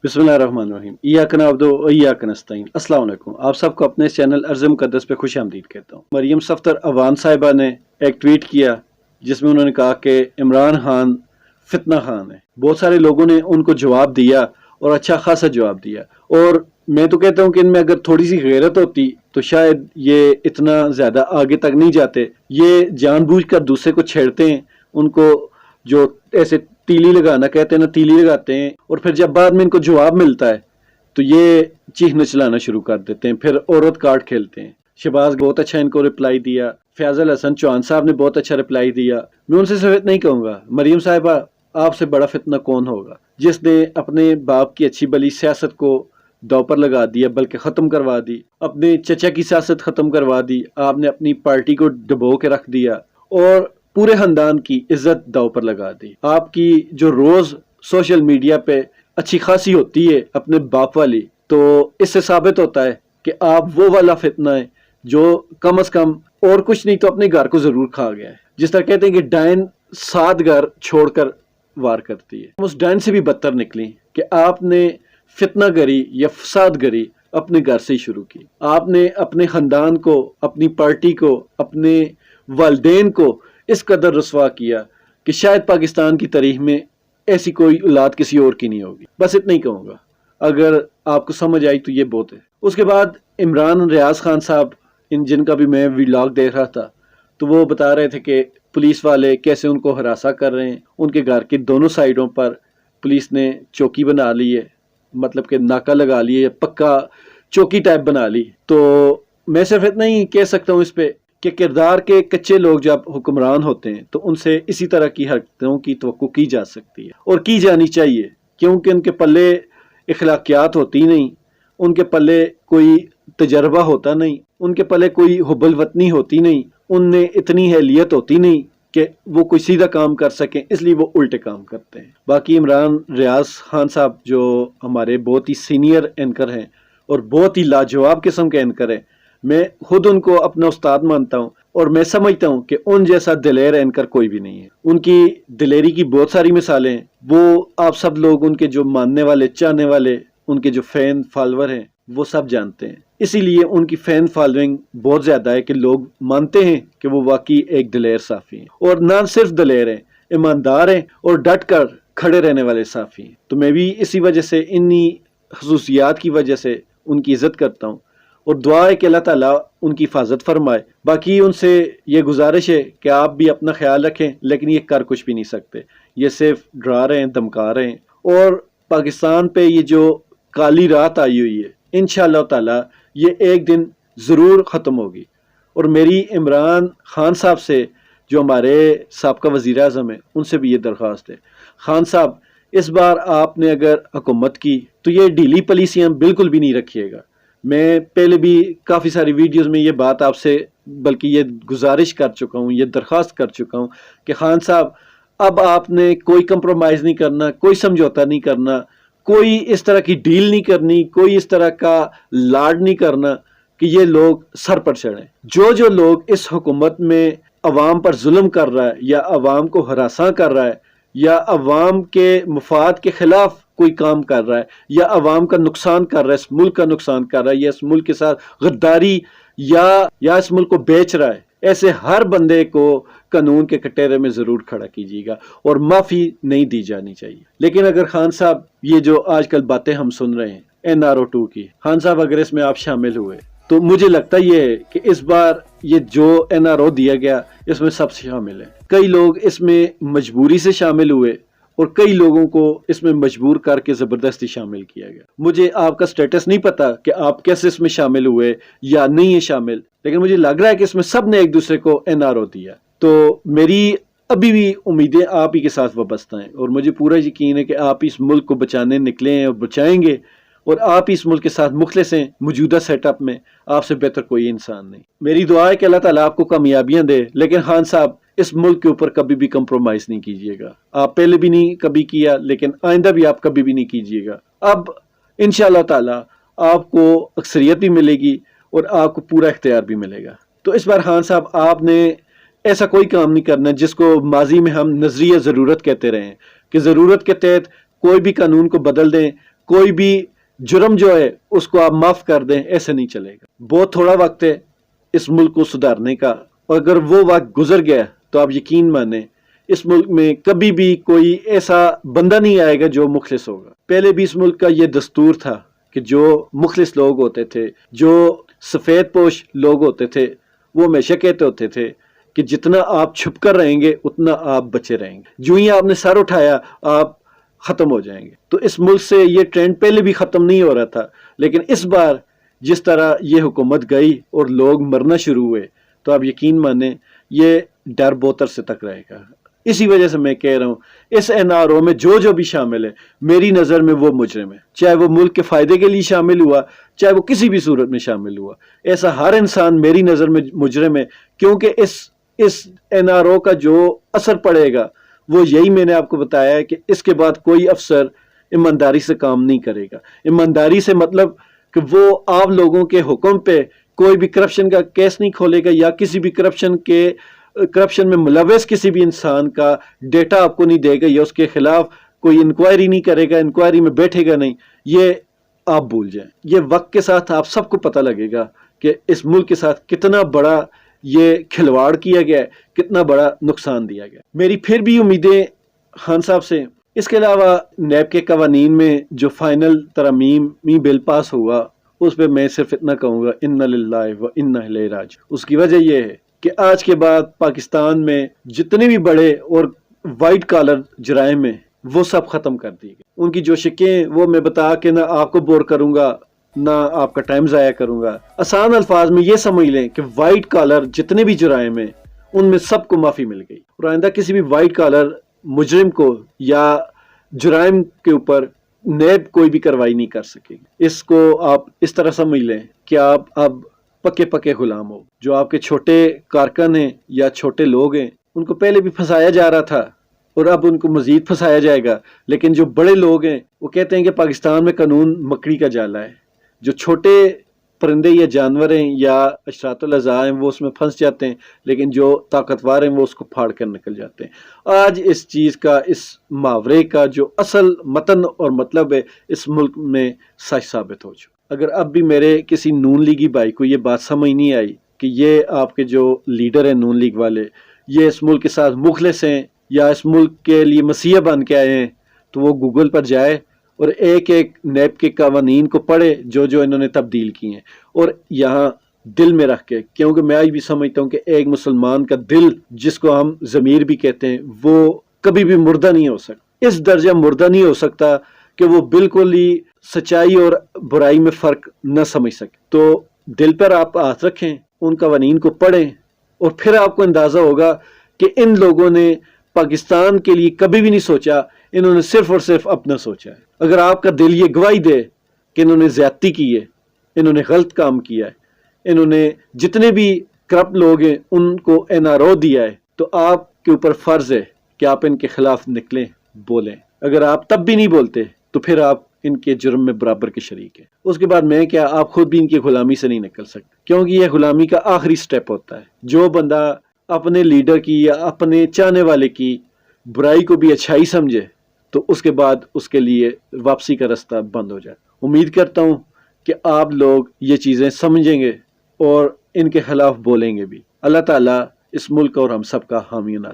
बिस्मिल्लाहिर्रहमानिर्रहीम। इय्याक नअब्दु व इय्याक नस्तईन। अस्सलाम वालेकुम। आप सबको अपने इस चैनल अर्ज़ मुक़द्दस पे खुश आमदीद कहता हूँ। मरियम सफ़दर अवान साहिबा ने एक ट्वीट किया जिसमें उन्होंने कहा कि इमरान खान फितना खान है। बहुत सारे लोगों ने उनको जवाब दिया और अच्छा खासा जवाब दिया, और मैं तो कहता हूँ कि इनमें अगर थोड़ी सी गैरत होती तो शायद ये इतना ज़्यादा आगे तक नहीं जाते। ये जानबूझकर दूसरे को छेड़ते हैं, उनको जो ऐसे तीली लगाना कहते हैं ना, तीली लगाते हैं, और फिर जब बाद में इनको जवाब मिलता है तो ये चीखना चलाना शुरू कर देते हैं, फिर औरत कार्ड खेलते हैं। शहबाज बहुत अच्छा इनको रिप्लाई दिया, फैजल हसन चौहान साहब ने बहुत अच्छा रिप्लाई दिया। मैं उनसे सिर्फ नहीं कहूँगा, मरियम साहिबा आपसे बड़ा फितना कौन होगा जिसने अपने बाप की अच्छी भली सियासत को दाव पर लगा दिया, बल्कि ख़त्म करवा दी। अपने चचा की सियासत ख़त्म करवा दी, आपने अपनी पार्टी को डबो के रख दिया और पूरे खानदान की इज्जत दाव पर लगा दी। आपकी जो रोज़ सोशल मीडिया पे अच्छी खासी होती है अपने बाप वाली, तो इससे साबित होता है कि आप वो वाला फितना है जो कम से कम और कुछ नहीं तो अपने घर को ज़रूर खा गया है। जिस तरह कहते हैं कि डायन 7 घर छोड़कर वार करती है, उस डायन से भी बदतर निकली कि आपने फितना गरी या फसाद गरी अपने घर से ही शुरू की। आपने अपने खानदान को, अपनी पार्टी को, अपने वालिदैन को इस कदर रसवा किया कि शायद पाकिस्तान की तारीख में ऐसी कोई औलाद किसी और की नहीं होगी। बस इतना ही कहूँगा, अगर आपको समझ आई तो ये बहुत है। उसके बाद इमरान रियाज खान साहब, इन जिनका भी मैं व्लॉग देख रहा था, तो वो बता रहे थे कि पुलिस वाले कैसे उनको हरासा कर रहे हैं। उनके घर के दोनों साइडों पर पुलिस ने चौकी बना ली है, मतलब कि नाका लगा लिए, पक्का चौकी टाइप बना ली। तो मैं सिर्फ इतना ही कह सकता हूँ इस पे कि किरदार के कच्चे लोग जब हुक्मरान होते हैं तो उनसे इसी तरह की हरकतों की तवक्को की जा सकती है और की जानी चाहिए, क्योंकि उनके पल्ले इखलाकियात होती नहीं, उनके पल्ले कोई तजर्बा होता नहीं, उनके पल्ले कोई हुब्बुल वतनी होती नहीं, उनमें इतनी अहलियत होती नहीं कि वो कोई सीधा काम कर सकें, इसलिए वो उल्टे काम करते हैं। बाकी इमरान रियाज खान साहब जो हमारे बहुत ही सीनियर एंकर हैं और बहुत ही लाजवाब किस्म के एंकर हैं, मैं खुद उनको अपना उस्ताद मानता हूँ और मैं समझता हूँ कि उन जैसा दिलेर एंकर कोई भी नहीं है। उनकी दिलेरी की बहुत सारी मिसालें हैं, वो आप सब लोग, उनके जो मानने वाले, चाहने वाले, उनके जो फैन फॉलोअर हैं, वो सब जानते हैं। इसीलिए उनकी फैन फॉलोइंग बहुत ज़्यादा है कि लोग मानते हैं कि वो वाकई एक दिलेर साफ़ी हैं, और ना सिर्फ दिलेर हैं, ईमानदार हैं और डट कर खड़े रहने वाले साफ़ी हैं। तो मैं भी इसी वजह से, इन्हीं खसूसियात की वजह से उनकी इज़्ज़त करता हूँ और दुआ है कि अल्लाह ताला उनकी हिफाजत फरमाए। बाकी उनसे ये गुजारिश है कि आप भी अपना ख्याल रखें, लेकिन ये कर कुछ भी नहीं सकते, ये सिर्फ डरा रहे हैं, धमका रहे हैं। और पाकिस्तान पे ये जो काली रात आई हुई है, इंशाअल्लाह ताला ये एक दिन ज़रूर ख़त्म होगी। और मेरी इमरान खान साहब से, जो हमारे साबका वज़ीर आज़म है, उनसे भी ये दरख्वास्त है, खान साहब इस बार आपने अगर हुकूमत की तो ये ढीली पॉलिसियाँ बिल्कुल भी नहीं रखिएगा। मैं पहले भी काफ़ी सारी वीडियोस में ये बात आपसे, बल्कि ये गुजारिश कर चुका हूँ, ये दरख्वास्त कर चुका हूँ कि खान साहब अब आपने कोई कंप्रोमाइज़ नहीं करना, कोई समझौता नहीं करना, कोई इस तरह की डील नहीं करनी, कोई इस तरह का लाड नहीं करना कि ये लोग सर पर चढ़ें। जो जो लोग इस हुकूमत में अवाम पर जुल्म कर रहा है या अवाम को हरासा कर रहा है या अवाम के मफाद के खिलाफ कोई काम कर रहा है या अवाम का नुकसान कर रहा है, इस मुल्क का नुकसान कर रहा है या इस मुल्क के साथ गद्दारी या इस मुल्क को बेच रहा है, ऐसे हर बंदे को कानून के कटहरे में ज़रूर खड़ा कीजिएगा और माफ़ी नहीं दी जानी चाहिए। लेकिन अगर खान साहब ये जो आजकल बातें हम सुन रहे हैं NRO 2 की, खान साहब अगर इसमें आप शामिल हुए तो मुझे लगता ये है कि इस बार ये जो NRO दिया गया इसमें सब शामिल है। कई लोग इसमें मजबूरी से शामिल हुए और कई लोगों को इसमें मजबूर करके ज़बरदस्ती शामिल किया गया। मुझे आपका स्टेटस नहीं पता कि आप कैसे इसमें शामिल हुए या नहीं है शामिल, लेकिन मुझे लग रहा है कि इसमें सब ने एक दूसरे को NRO दिया। तो मेरी अभी भी उम्मीदें आप ही के साथ वाबस्ता हैं और मुझे पूरा यकीन है कि आप इस मुल्क को बचाने निकले हैं और बचाएंगे, और आप इस मुल्क के साथ मुखलिस हैं। मौजूदा सेटअप में आपसे बेहतर कोई इंसान नहीं। मेरी दुआ है कि अल्लाह ताला आपको कामयाबियां दे, लेकिन खान साहब इस मुल्क के ऊपर कभी भी कंप्रोमाइज़ नहीं कीजिएगा। आप पहले भी नहीं कभी किया, लेकिन आइंदा भी आप कभी भी नहीं कीजिएगा। अब इंशाअल्लाह ताला आपको अक्सरियत भी मिलेगी और आपको पूरा इख्तियार भी मिलेगा। तो इस बार खान साहब आपने ऐसा कोई काम नहीं करना जिसको माजी में हम नजरिया ज़रूरत कहते रहे हैं कि ज़रूरत के तहत कोई भी कानून को बदल दें, کوئی بھی جرم جو ہے اس کو آپ معاف کر دیں، ایسے نہیں چلے گا۔ بہت تھوڑا وقت ہے اس ملک کو سدھارنے کا، اور اگر وہ وقت گزر گیا تو آپ یقین مانیں اس ملک میں کبھی بھی کوئی ایسا بندہ نہیں آئے گا جو مخلص ہوگا۔ پہلے بھی اس ملک کا یہ دستور تھا کہ جو مخلص لوگ ہوتے تھے، جو سفید پوش لوگ ہوتے تھے، وہ ہمیشہ کہتے ہوتے تھے کہ جتنا آپ چھپ کر رہیں گے اتنا آپ بچے رہیں گے، جو ہی آپ نے سر اٹھایا آپ ختم ہو جائیں گے۔ تو اس ملک سے یہ ٹرینڈ پہلے بھی ختم نہیں ہو رہا تھا، لیکن اس بار جس طرح یہ حکومت گئی اور لوگ مرنا شروع ہوئے تو آپ یقین مانیں یہ ڈر بہت عرصے تک رہے گا۔ اسی وجہ سے میں کہہ رہا ہوں اس NRO میں جو بھی شامل ہے میری نظر میں وہ مجرم ہے، چاہے وہ ملک کے فائدے کے لیے شامل ہوا، چاہے وہ کسی بھی صورت میں شامل ہوا، ایسا ہر انسان میری نظر میں مجرم ہے، کیونکہ اس NRO کا جو اثر پڑے گا وہ یہی میں نے آپ کو بتایا ہے کہ اس کے بعد کوئی افسر ایمانداری سے کام نہیں کرے گا۔ ایمانداری سے مطلب کہ وہ آپ لوگوں کے حکم پہ کوئی بھی کرپشن کا کیس نہیں کھولے گا، یا کسی بھی کرپشن میں ملوث کسی بھی انسان کا ڈیٹا آپ کو نہیں دے گا، یا اس کے خلاف کوئی انکوائری نہیں کرے گا، انکوائری میں بیٹھے گا نہیں۔ یہ آپ بھول جائیں۔ یہ وقت کے ساتھ آپ سب کو پتہ لگے گا کہ اس ملک کے ساتھ کتنا بڑا یہ کھلواڑ کیا گیا ہے، کتنا بڑا نقصان دیا گیا۔ میری پھر بھی امیدیں خان صاحب سے، اس کے علاوہ نیب کے قوانین میں جو فائنل ترمیمی بل پاس ہوا اس پہ میں صرف اتنا کہوں گا انا للہ و انا الیہ راجعون۔ اس کی وجہ یہ ہے کہ آج کے بعد پاکستان میں جتنے بھی بڑے اور وائٹ کالر جرائم ہیں وہ سب ختم کر دی گئی۔ ان کی جو شکیں وہ میں بتا کے نہ آپ کو بور کروں گا نہ آپ کا ٹائم ضائع کروں گا۔ آسان الفاظ میں یہ سمجھ لیں کہ وائٹ کالر جتنے بھی جرائم ہیں ان میں سب کو معافی مل گئی، اور آئندہ کسی بھی وائٹ کالر مجرم کو یا جرائم کے اوپر نیب کوئی بھی کارروائی نہیں کر سکے گی۔ اس کو آپ اس طرح سمجھ لیں کہ آپ اب پکے پکے غلام ہو۔ جو آپ کے چھوٹے کارکن ہیں یا چھوٹے لوگ ہیں ان کو پہلے بھی پھنسایا جا رہا تھا اور اب ان کو مزید پھنسایا جائے گا، لیکن جو بڑے لوگ ہیں وہ کہتے ہیں کہ پاکستان میں قانون مکڑی کا جالا ہے۔ جو چھوٹے پرندے یا جانور ہیں یا اشراط الاعضاء ہیں وہ اس میں پھنس جاتے ہیں، لیکن جو طاقتور ہیں وہ اس کو پھاڑ کر نکل جاتے ہیں۔ آج اس چیز کا، اس محاورے کا جو اصل متن اور مطلب ہے اس ملک میں سچ ثابت ہو چکا۔ اگر اب بھی میرے کسی نون لیگی بھائی کو یہ بات سمجھ نہیں آئی کہ یہ آپ کے جو لیڈر ہیں نون لیگ والے یہ اس ملک کے ساتھ مخلص ہیں یا اس ملک کے لیے مسیح بن کے آئے ہیں، تو وہ گوگل پر جائے اور ایک نیب کے قوانین کو پڑھے جو انہوں نے تبدیل کی ہیں، اور یہاں دل میں رکھ کے، کیونکہ میں آج بھی سمجھتا ہوں کہ ایک مسلمان کا دل جس کو ہم ضمیر بھی کہتے ہیں وہ کبھی بھی مردہ نہیں ہو سکتا، اس درجہ مردہ نہیں ہو سکتا کہ وہ بالکل ہی سچائی اور برائی میں فرق نہ سمجھ سکے۔ تو دل پر آپ ہاتھ رکھیں، ان قوانین کو پڑھیں، اور پھر آپ کو اندازہ ہوگا کہ ان لوگوں نے پاکستان کے لیے کبھی بھی نہیں سوچا، انہوں نے صرف اور صرف اپنا سوچا ہے۔ اگر آپ کا دل یہ گواہی دے کہ انہوں نے زیادتی کی ہے، انہوں نے غلط کام کیا ہے، انہوں نے جتنے بھی کرپٹ لوگ ہیں ان کو NRO دیا ہے، تو آپ کے اوپر فرض ہے کہ آپ ان کے خلاف نکلیں، بولیں۔ اگر آپ تب بھی نہیں بولتے تو پھر آپ ان کے جرم میں برابر کے شریک ہیں۔ اس کے بعد میں کیا، آپ خود بھی ان کی غلامی سے نہیں نکل سکتے، کیونکہ یہ غلامی کا آخری سٹیپ ہوتا ہے۔ جو بندہ اپنے لیڈر کی یا اپنے چاہنے والے کی برائی کو بھی اچھائی سمجھے تو اس کے بعد اس کے لیے واپسی کا راستہ بند ہو جائے۔ امید کرتا ہوں کہ آپ لوگ یہ چیزیں سمجھیں گے اور ان کے خلاف بولیں گے بھی۔ اللہ تعالیٰ اس ملک اور ہم سب کا حامی و ناصر۔